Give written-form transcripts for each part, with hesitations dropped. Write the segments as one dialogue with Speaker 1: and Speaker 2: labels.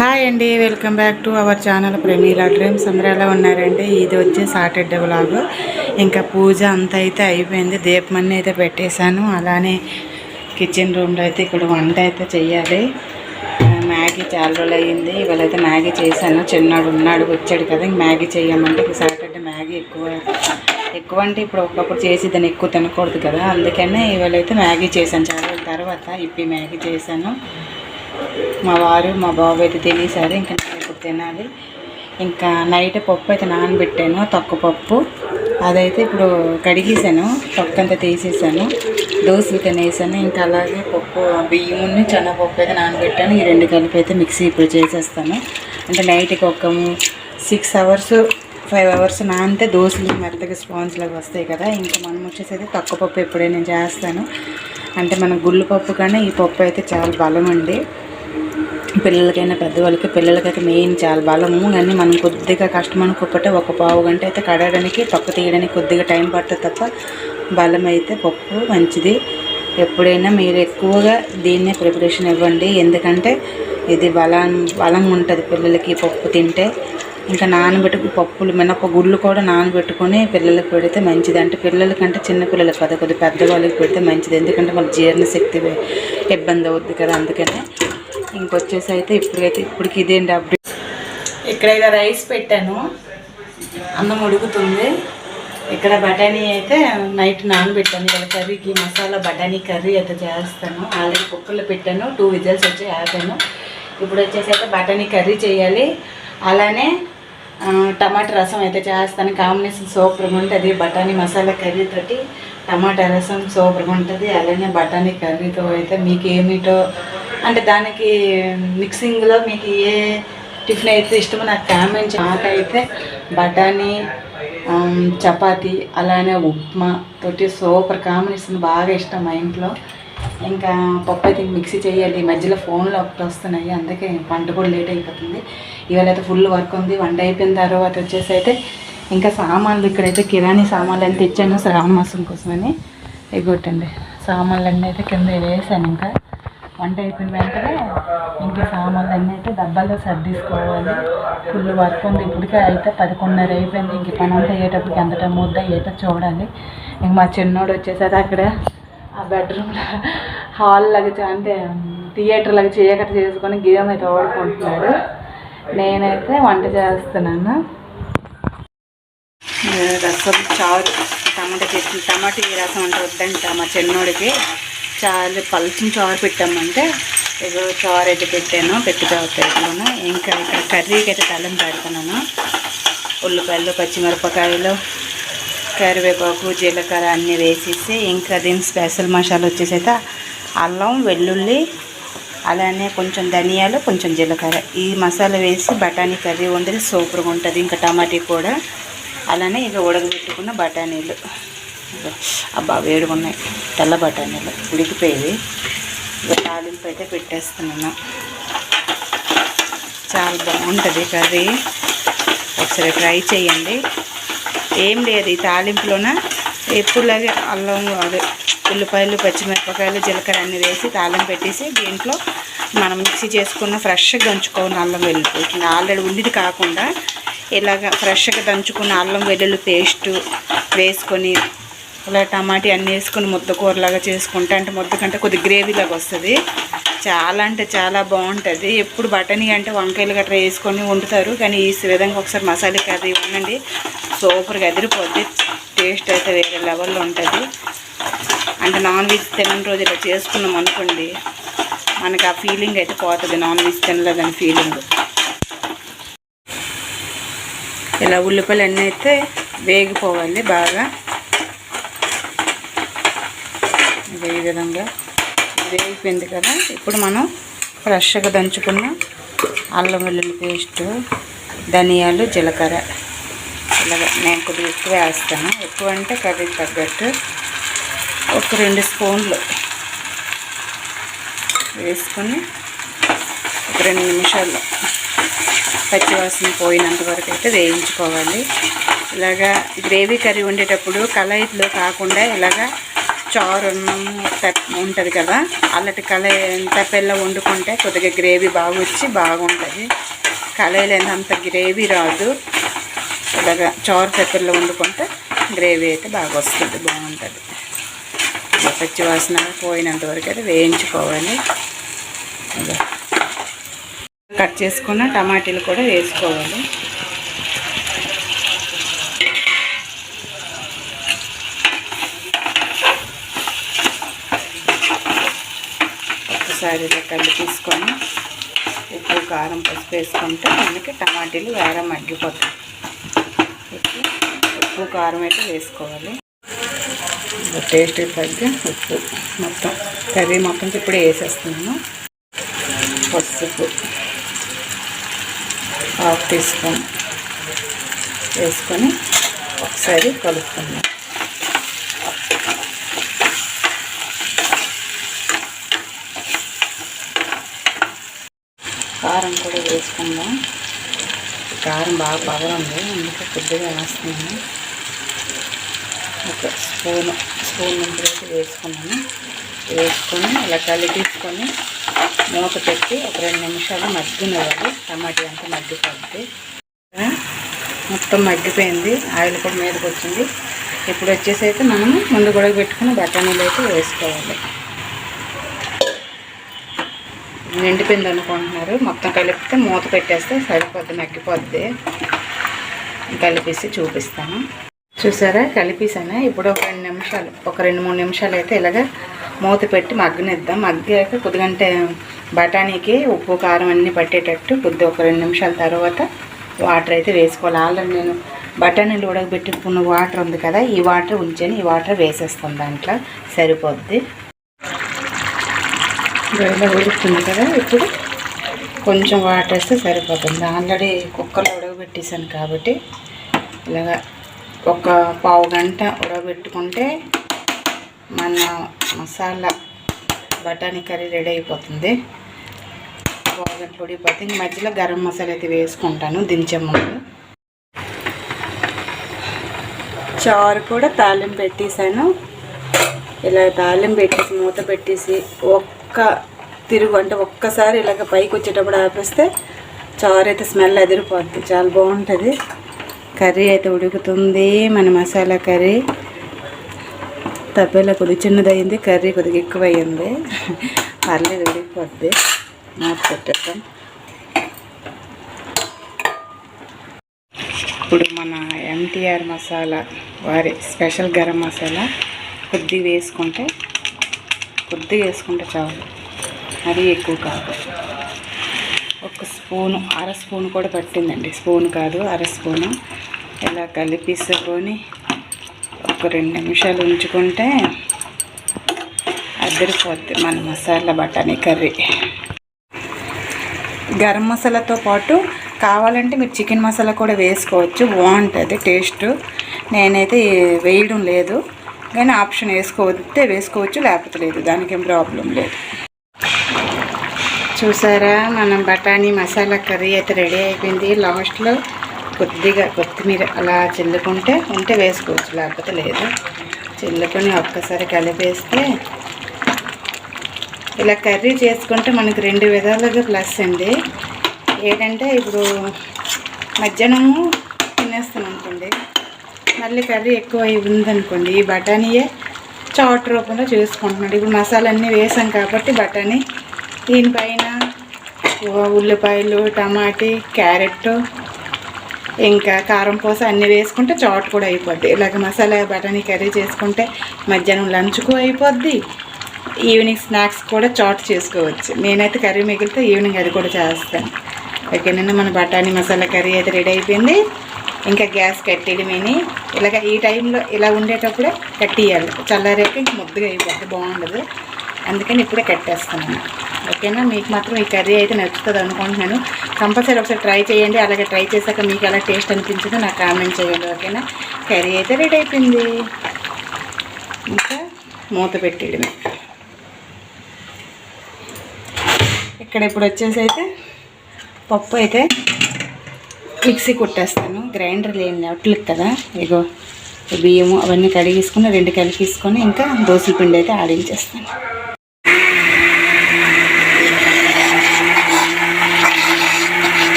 Speaker 1: Hi అండి, welcome back to our channel Pramila dreams. అందరూ ఎలా ఉన్నారండి? ఇది వచ్చి సాటర్డే వ్లాగ్. ఇంకా పూజ అంతా అయితే అయిపోయింది. దీపమన్నీ అయితే పెట్టేశాను. అలానే కిచెన్ రూమ్లో అయితే ఇక్కడ వంట అయితే చెయ్యాలి. మ్యాగీ చాలా రోజులు అయ్యింది. ఇవాళైతే మ్యాగీ చేశాను. చిన్నాడు ఉన్నాడు, వచ్చాడు కదా, ఇంక మ్యాగీ చేయమంటే సాటర్డే మ్యాగీ ఎక్కువ అంటే ఇప్పుడు ఒకప్పుడు చేసి దాన్ని ఎక్కువ తినకూడదు కదా, అందుకనే ఇవాళైతే మ్యాగీ చేశాను. చాలా రోజుల తర్వాత ఇప్పి మ్యాగీ చేశాను. మా వారు మా బాబు అయితే తినేసారు. ఇంకా నేను ఇప్పుడు తినాలి. ఇంకా నైట్ పప్పు అయితే నానబెట్టాను, తొక్కపప్పు. అదైతే ఇప్పుడు కడిగేసాను, తొక్కంతా తీసేసాను, దోశలు తినేసాను. ఇంకా అలాగే పప్పు బియ్యం శనగపప్పు అయితే నానబెట్టాను. ఈ రెండు కలిపి అయితే మిక్సీ ఇప్పుడు చేసేస్తాను. అంటే నైట్కి ఒక 6 hours 5 hours నానితే దోశలు మెత్తగా స్పాంజ్ లాగా వస్తాయి కదా. ఇంకా మనం వచ్చేసి అయితే తొక్కపప్పు ఎప్పుడైనా నేను చేస్తాను. అంటే మన గుళ్ళు పప్పు కానీ ఈ పప్పు అయితే చాలా బలం అండి. పిల్లలకైనా పెద్దవాళ్ళకి, పిల్లలకైతే మెయిన్ చాలా బలము. కానీ మనం కొద్దిగా కష్టం అనుకోకపోతే ఒక పావు గంట అయితే కడగడానికి, తొక్క తీయడానికి కొద్దిగా టైం పడుతుంది తప్ప బలం అయితే పప్పు మంచిది. ఎప్పుడైనా మీరు ఎక్కువగా దీన్నే ప్రిపరేషన్ ఇవ్వండి, ఎందుకంటే ఇది బలంగా ఉంటుంది పిల్లలకి పప్పు తింటే. ఇంకా నానబెట్టుకు పప్పులు మినపగుళ్ళు కూడా నానబెట్టుకొని పిల్లలకు పెడితే మంచిది. అంటే పిల్లలకంటే చిన్నపిల్లలకు కదా, కొద్దిగా పెద్దవాళ్ళకి పెడితే మంచిది, ఎందుకంటే వాళ్ళ జీర్ణశక్తి ఇబ్బంది అవుద్ది కదా. అందుకనే ఇంకొచ్చేసి అయితే ఇప్పటికి ఇదేంటి అప్డేట్. ఇక్కడ రైస్ పెట్టాను, అన్నం ఉడుకుతుంది. ఇక్కడ బఠానీ అయితే నైట్ నానబెట్టాను. ఇక్కడ కర్రీకి మసాలా బఠానీ కర్రీ అయితే చేస్తాను. ఆల్రెడీ కుక్కర్లో పెట్టాను, 2 విజిల్స్ వచ్చి ఆపాను. ఇప్పుడు వచ్చేసి అయితే బఠానీ కర్రీ చేయాలి. అలానే టమాటా రసం అయితే చేస్తాను. కాంబినేషన్ సూపర్గా ఉంటుంది. బఠానీ మసాలా కర్రీ తోటి టమాటా రసం సూపర్గా ఉంటుంది. అలానే బఠానీ కర్రీతో అయితే మీకు ఏమిటో అంటే దానికి మిక్సింగ్లో మీకు ఏ టిఫిన్ అయితే ఇష్టమో నాకు కామెంట్. నాకైతే బఠానీ చపాతీ అలానే ఉప్మా తోటి సూపర్ కాంబినేషన్ బాగా ఇష్టం మా ఇంట్లో. ఇంకా పప్పు అయితే మిక్సీ చేయాలి. మధ్యలో ఫోన్లో ఒకటి వస్తున్నాయి, అందుకే వంట కూడా లేట్ అయిపోతుంది. ఇవాళ అయితే ఫుల్ వర్క్ ఉంది. వంట అయిపోయిన తర్వాత వచ్చేసి అయితే ఇంకా సామాన్లు, ఇక్కడైతే కిరాణీ సామాన్లు అని తెచ్చాను శ్రావణ మాసం కోసమని. ఎగొట్టండి సామాన్లు అన్నీ అయితే కింద వేసాను. ఇంకా వంట అయిపోయిన వెంటనే ఇంకా సామాన్లు అన్నీ అయితే డబ్బాలో సర్దీసుకోవాలి. ఫుల్ వర్క్ ఉంది. ఇప్పటికే అయితే 11:30 అయిపోయింది. ఇంక పని అంతా అయ్యేటప్పటికి ఎంత టైం అవుద్దా ఏటో చూడాలి. ఇంక మా చిన్నోడు వచ్చేసరి అక్కడ ఆ బెడ్రూమ్లో హాల్ లాగా అంటే థియేటర్ లాగా చీకటి చేసుకొని గేమ్ అయితే ఓడుకుంటున్నాడు. నేనైతే వంట చేస్తున్నాను. రసం, చారు, టమాటా రసం అంటే వద్దంట మా చిన్నోడికి. చాలా పల్చిన చారు పెట్టామంటే ఏదో చారు అయితే పెట్టాను, పెట్టుకోవట్లేను. ఇంకా ఇక్కడ కర్రీకి అయితే తలం పెడుతున్నాను. ఉల్లిపాయలు, పచ్చిమిరపకాయలు, కరివేపాకు, జీలకర్ర అన్నీ వేసేసి ఇంకా దీని స్పెషల్ మసాలా వచ్చేసి అయితే అల్లం, వెల్లుల్లి, అలానే కొంచెం ధనియాలు, కొంచెం జీలకర్ర, ఈ మసాలా వేసి బఠానీ కర్రీ వండితే సూపర్గా ఉంటుంది. ఇంకా టమాటీ కూడా అలానే ఇక ఉడకబెట్టుకున్న బఠానీలు, అబ్బా వేడిగా ఉన్నాయి, తెల్ల బఠానీలు ఉడికిపోయేవి. ఇక తాలింపు అయితే పెట్టేస్తున్నాను. చాలా బాగుంటుంది కర్రీ, ఒకసారి ట్రై చేయండి. ఏం లేదు, ఈ తాలింపులోన ఎప్పుడులాగే అల్లం, అదే ఉల్లిపాయలు, పచ్చిమిరపకాయలు, జీలకర్ర అన్నీ వేసి తాలింపు పెట్టేసి దీంట్లో మనం మిక్సీ చేసుకున్న ఫ్రెష్గా దంచుకోవాలి అల్లం వెల్లుల్లి. ఆల్రెడీ ఉండిది కాకుండా ఇలాగ ఫ్రెష్గా దంచుకున్న అల్లం వెల్లుల్లి పేస్టు వేసుకొని ఇలా టమాటీ అన్నీ వేసుకొని ముద్దకూరలాగా చేసుకుంటే, అంటే ముద్ద కంటే కొద్ది గ్రేవీలాగా వస్తుంది. చాలా అంటే చాలా బాగుంటుంది. ఎప్పుడు బఠానీ అంటే వంకాయలు గట్రా వేసుకొని వండుతారు, కానీ ఈ విధంగా ఒకసారి మసాలా కర్రీ ఉండండి, సూపర్గా ఎదిరిపోద్ది. టేస్ట్ అయితే వేరే లెవెల్లో ఉంటుంది. అంటే నాన్ వెజ్ తినని రోజు ఇలా చేసుకున్నాం అనుకోండి, మనకి ఆ ఫీలింగ్ అయితే పోతుంది, నాన్ వెజ్ తినలేదని ఫీలింగ్. ఇలా ఉల్లిపాయలు అన్నీ అయితే వేగిపోవాలి బాగా. ఈ విధంగా వేగిపోయింది కదా. ఇప్పుడు మనం ఫ్రెష్గా దంచుకున్న అల్లం వెల్లుల్లి పేస్టు, ధనియాలు, జీలకర్ర ఇలాగ నేను కొద్దిగా ఎక్కువ వేస్తాను. ఎక్కువ అంటే కర్రీకి తగ్గట్టు ఒక 2 స్పూన్లు వేసుకొని ఒక 2 నిమిషాలు పచ్చివాసన పోయినంత వరకు అయితే వేయించుకోవాలి. ఇలాగా గ్రేవీ కర్రీ వండేటప్పుడు కళాయిలో కాకుండా ఇలాగా చారు ఉంటుంది కదా, అల్లటి కళాయి తప్పెల్లో వండుకుంటే కొద్దిగా గ్రేవీ బాగా వచ్చి బాగుంటుంది. కళాయిలో అంత గ్రేవీ రాదు. ఇలాగా చారు పెప్పర్లో వండుకుంటే గ్రేవీ అయితే బాగా వస్తుంది, బాగుంటుంది. పచ్చి వాసన పోయినంత వరకు అయితే వేయించుకోవాలి. కట్ చేసుకున్న టమాటీలు కూడా వేసుకోవాలి. ఒకసారి ఇలా కలిపి తీసుకొని ఉప్పు కారం పసుపు వేసుకుంటే మనకి టమాటీలు వేరే మగ్గిపోతాయి. ఉప్పు కారం అయితే వేసుకోవాలి. టేస్ట్ తగ్గ ఉప్పు మొత్తం కర్రీ మొత్తం ఇప్పుడు వేసేస్తున్నాను. పసుపు 1/2 టీ స్పూన్ వేసుకొని ఒకసారి కలుపుకుందాం. కారం కూడా వేసుకుందాం. కారం బాగా పగలండి, అందుకే కొద్దిగా వేస్తున్నాను. ఒక స్పూన్ నుంచి వేసుకున్నాను. వేసుకొని అలా కలిపేసుకొని మూత పెట్టి ఒక 2 నిమిషాలు మగ్గినవ్వాలి. టమాటా అంతా మగ్గిపోద్ది. మొత్తం మగ్గిపోయింది, ఆయిల్ కూడా మీదకి వచ్చింది. ఇప్పుడు వచ్చేసి అయితే మనము ముందు కూడా పెట్టుకుని బఠానీలు అయితే వేసుకోవాలి. నిండిపోయింది అనుకుంటున్నారు, మొత్తం కలిపితే మూత పెట్టేస్తే సరిపోద్ది, మగ్గిపోద్ది. కలిపేసి చూపిస్తాను. చూసారా, కలిపేసాను. ఇప్పుడు ఒక 2 నిమిషాలు, ఒక 2-3 నిమిషాలు అయితే ఇలాగ మూత పెట్టి మగ్గనిద్దాం. మగ్గాక కొద్దిగంటే బఠానీకి ఉప్పు కారం అన్నీ పట్టేటట్టు కొద్దిగా ఒక 2 నిమిషాల తర్వాత వాటర్ అయితే వేసుకోవాలి. ఆల్రెడీ నేను బఠానీలు ఉడకబెట్టుకున్న వాటర్ ఉంది కదా, ఈ వాటర్ ఉంచాను. ఈ వాటర్ వేసేస్తాం, దాంట్లో సరిపోద్ది. ఇలా ఉడుకుతుంది కదా, ఇప్పుడు కొంచెం వాటర్ వేస్తే సరిపోతుంది. ఆల్రెడీ కుక్కర్లో ఉడకబెట్టేసాను కాబట్టి ఇలాగ ఒక పావు గంట ఉడకబెట్టుకుంటే మన మసాలా బఠానీ కర్రీ రెడీ అయిపోతుంది. పావు గంట ఉడికిపోతే ఇంక మధ్యలో గరం మసాలా అయితే వేసుకుంటాను దించే ముందు. చారు కూడా తాలింపు పెట్టేసాను. ఇలా తాలింపు పెట్టేసి మూత పెట్టేసి ఒక్కసారి ఇలాగ పైకి వచ్చేటప్పుడు ఆపేస్తే చారు అయితే స్మెల్ అదిరిపోద్ది, చాలా బాగుంటుంది. కర్రీ అయితే ఉడుకుతుంది. మన మసాలా కర్రీ తప్పేలా కొద్దిగా చిన్నదయింది, కర్రీ కొద్దిగా ఎక్కువయ్యింది. పర్లేదు, ఉడికిపోద్ది. మూత పెట్టేద్దాం. ఇప్పుడు మన MTR మసాలా వారి స్పెషల్ గరం మసాలా కొద్దిగా వేసుకుంటే చాలు, అది ఎక్కువ కాదు. ఒక స్పూను, 1/2 స్పూన్ కూడా పట్టిందండి, స్పూన్ కాదు 1/2 స్పూను. ఇలా కలిపేసుకొని ఒక 2 నిమిషాలు ఉంచుకుంటే అదిరిపోద్ది మన మసాలా బఠానీ కర్రీ. గరం మసాలాతో పాటు కావాలంటే మీరు చికెన్ మసాలా కూడా వేసుకోవచ్చు, బాగుంటుంది టేస్ట్. నేనైతే వేయడం లేదు, కానీ ఆప్షన్ వేసుకోవచ్చు, లేకపోతే లేదు, దానికి ఏం ప్రాబ్లం లేదు. చూసారా, మనం బఠానీ మసాలా కర్రీ అయితే రెడీ అయిపోయింది. లాస్ట్లో కొద్దిగా కొత్తిమీర అలా ఉంటే వేసుకోవచ్చు, లేకపోతే లేదు. చల్లుకొని ఒక్కసారి కలిపేస్తే ఇలా కర్రీ చేసుకుంటే మనకు 2 విధాలుగా ప్లస్ అండి. ఏంటంటే ఇప్పుడు మధ్యాహ్నము తినేస్తాం అనుకోండి, మళ్ళీ కర్రీ ఎక్కువ ఉందనుకోండి, ఈ బఠానీయే చాట్ రూపంలో చేసుకుంటున్నాడు. ఇప్పుడు మసాలా అన్నీ వేసాం కాబట్టి బఠానీ, దీనిపైన ఉల్లిపాయలు, టమాటీ, క్యారెట్, ఇంకా కారం పోస అన్నీ వేసుకుంటే చాట్ కూడా అయిపోద్ది. ఇలాగ మసాలా బఠానీ కర్రీ చేసుకుంటే మధ్యాహ్నం లంచ్కు అయిపోద్ది, ఈవినింగ్ స్నాక్స్ కూడా చాట్ చేసుకోవచ్చు. నేనైతే కర్రీ మిగిలితే ఈవినింగ్ అది కూడా చేస్తాను. ఓకేనండి, మన బఠానీ మసాలా కర్రీ అయితే రెడీ అయిపోయింది. ఇంకా గ్యాస్ కట్టేయడమేని. ఇలాగ ఈ టైంలో ఇలా ఉండేటప్పుడే కట్టేయాలి, చల్లారాక ఇంక ముద్దగా అయిపోద్ది, బాగుండదు. అందుకని ఇప్పుడే కట్టేస్తున్నాను. ఓకేనా, మీకు మాత్రం ఈ కర్రీ అయితే నచ్చుతుంది అనుకుంటున్నాను. కంపల్సరీ ఒకసారి ట్రై చేయండి. అలాగే ట్రై చేశాక మీకు ఎలా టేస్ట్ అనిపించిందో నాకు కామెంట్ చేయండి. ఓకేనా, కర్రీ అయితే రెడీ అయిపోయింది. ఇంకా మూత పెట్టేయడమే. ఇక్కడ ఇప్పుడు వచ్చేసి అయితే పప్పు అయితే మిక్సీ కుట్టేస్తాను, గ్రైండర్ లేని అట్లకి కదా. ఇగో బియ్యము అవన్నీ కడిగేసుకొని 2 కలిపేసుకొని ఇంకా దోశల పిండి అయితే ఆడించేస్తాను.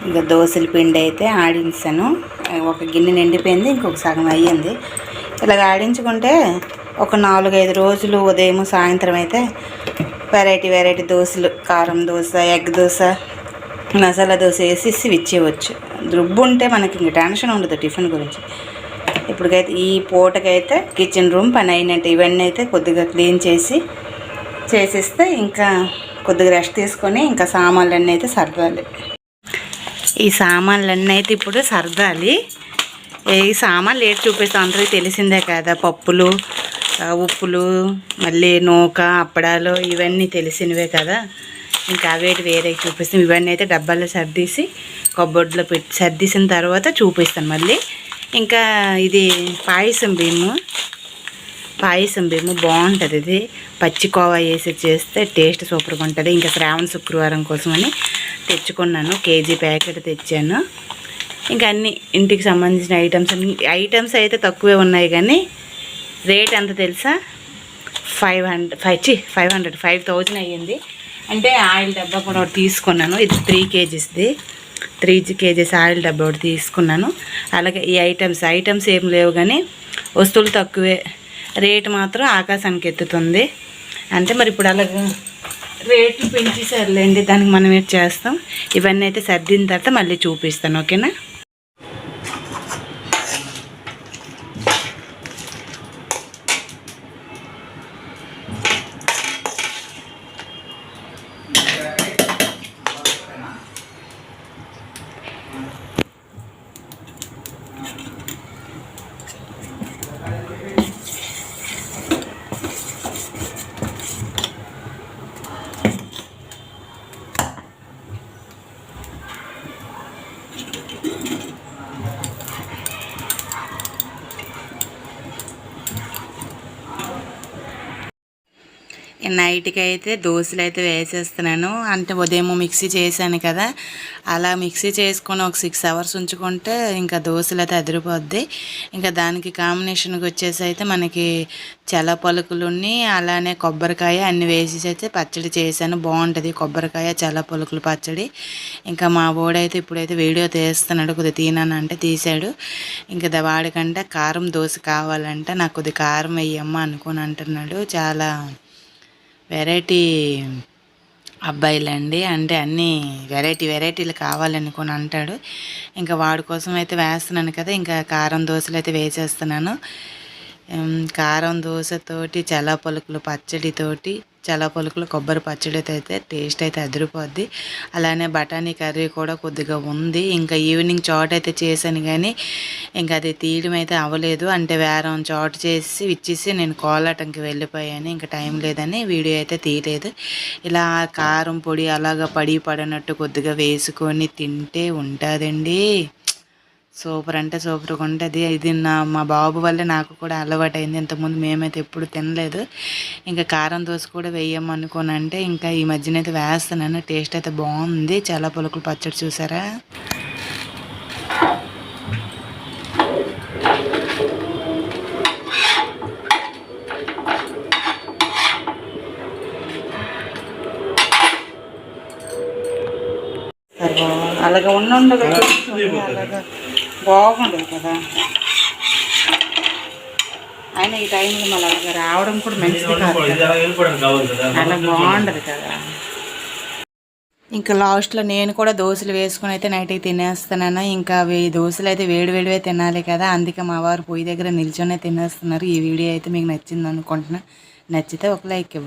Speaker 1: ఇంకా దోశల పిండి అయితే ఆడించాను. ఒక గిన్నె నిండిపోయింది, ఇంకొక సగం అయ్యింది. ఇలాగ ఆడించుకుంటే ఒక 4-5 రోజులు ఉదయం సాయంత్రం అయితే వెరైటీ దోశలు, కారం దోశ, ఎగ్ దోశ, మసాలా దోశ వేసి ఇచ్చేయవచ్చు. రుబ్బు ఉంటే మనకి ఇంక టెన్షన్ ఉండదు టిఫిన్ గురించి. ఇప్పటికైతే ఈ పూటకైతే కిచెన్ రూమ్ పని అయినట్టు. ఇవన్నీ అయితే కొద్దిగా క్లీన్ చేసేస్తే ఇంకా కొద్దిగా రెస్ట్ తీసుకొని ఇంకా సామాన్లన్నీ అయితే సర్దాలి. ఈ సామాన్లన్నీ అయితే ఇప్పుడు సర్దాలి. ఈ సామాన్లు ఏది చూపిస్తాం అందరికీ తెలిసిందే కదా. పప్పులు, ఉప్పులు, మళ్ళీ నూక, అప్పడాలు ఇవన్నీ తెలిసినవే కదా. ఇంకా అవేటి వేరే చూపిస్తాం. ఇవన్నీ అయితే డబ్బాలో సర్దీసి కబోర్డ్లో పెట్టి సర్దీసిన తర్వాత చూపిస్తాను మళ్ళీ. ఇంకా ఇది పాయసం బియ్యము బాగుంటుంది. ఇది పచ్చి కోవా వేసి చేస్తే టేస్ట్ సూపర్గా ఉంటుంది. ఇంకా శ్రావణ శుక్రవారం కోసమని తెచ్చుకున్నాను. కేజీ ప్యాకెట్ తెచ్చాను. ఇంకా అన్ని ఇంటికి సంబంధించిన ఐటమ్స్ అయితే తక్కువే ఉన్నాయి, కానీ రేట్ ఎంత తెలుసా? 5,000 అయ్యింది. అంటే ఆయిల్ డబ్బా కూడా ఒకటి తీసుకున్నాను. ఇది 3 కేజీస్ది. 3 కేజీస్ ఆయిల్ డబ్బా ఒకటి తీసుకున్నాను. అలాగే ఈ ఐటమ్స్ ఏం లేవు, కానీ వస్తువులు తక్కువే, రేటు మాత్రం ఆకాశానికి ఎత్తుతుంది. అంటే మరి ఇప్పుడు అలాగే రేట్లు పెంచేసారులేండి, దానికి మనం ఏం చేస్తాం. ఇవన్నీ అయితే సర్దిన తర్వాత మళ్ళీ చూపిస్తాను, ఓకేనా? నైట్కి అయితే దోశలు అయితే వేసేస్తున్నాను. అంటే ఉదయం మిక్సీ చేశాను కదా, అలా మిక్సీ చేసుకొని ఒక 6 అవర్స్ ఉంచుకుంటే ఇంకా దోశలు అయితే అదిరిపోద్ది. ఇంకా దానికి కాంబినేషన్కి వచ్చేసి అయితే మనకి చల్ల పలుకులుని అలానే కొబ్బరికాయ అన్నీ వేసేసి అయితే పచ్చడి చేశాను. బాగుంటుంది కొబ్బరికాయ చల్ల పలుకులు పచ్చడి. ఇంకా మా వాడైతే ఇప్పుడైతే వీడియో తీస్తున్నాడు, కొద్దిగా తీనానంటే తీశాడు. ఇంకా వాడికంటే కారం దోశ కావాలంటే నాకు కొద్దిగా కారం వేయమ్మా అనుకుని అంటున్నాడు. చాలా వెరైటీ అబ్బాయిలండి, అంటే అన్నీ వెరైటీలు కావాలనుకొని అంటాడు. ఇంకా వాడి కోసం అయితే వేస్తున్నాను కదా, ఇంకా కారం దోశలు అయితే వేసేస్తున్నాను. కారం దోశతోటి చల్ల పలుకులు పచ్చడితోటి, చల్ల పలుకులు కొబ్బరి పచ్చడితో అయితే టేస్ట్ అయితే అదిరిపోద్ది. అలానే బఠానీ కర్రీ కూడా కొద్దిగా ఉంది. ఇంకా ఈవినింగ్ చాట్ అయితే చేశాను, కానీ ఇంకా అది తీయడం అయితే అవ్వలేదు. అంటే వేరం చాట్ చేసి ఇచ్చేసి నేను కోలాటంకి వెళ్ళిపోయాను. ఇంకా టైం లేదని వీడియో అయితే తీయలేదు. ఇలా కారం పొడి అలాగా పడినట్టు కొద్దిగా వేసుకొని తింటే ఉంటుందండి. సూపర్ అంటే సూపర్గా ఉంటుంది. ఇది మా బాబు వల్లే నాకు కూడా అలవాటైంది. ఇంతకుముందు మేమైతే ఎప్పుడు తినలేదు. ఇంకా కారం దోశ కూడా వేయమనుకోని అంటే ఇంకా ఈ మధ్యన అయితే వేస్తున్నాను. టేస్ట్ అయితే బాగుంది. చాలా పులుకులు పచ్చడి చూసారా. అలాగే ఉండగా అలాగా బాగుండదు కదా. ఆయన ఈ టైంలో మళ్ళీ అలాగ రావడం కూడా మంచిది కాదు, అలా బాగుండదు కదా. ఇంకా లాస్ట్లో నేను కూడా దోశలు వేసుకుని అయితే నైట్కి తినేస్తున్నాను. ఇంకా దోశలు అయితే వేడివే తినాలి కదా, అందుకే మా వారు పొయ్యి దగ్గర నిల్చొనే తినేస్తున్నారు. ఈ వీడియో అయితే మీకు నచ్చింది అనుకుంటున్నా. నచ్చితే ఒక లైక్ ఇవ్వండి.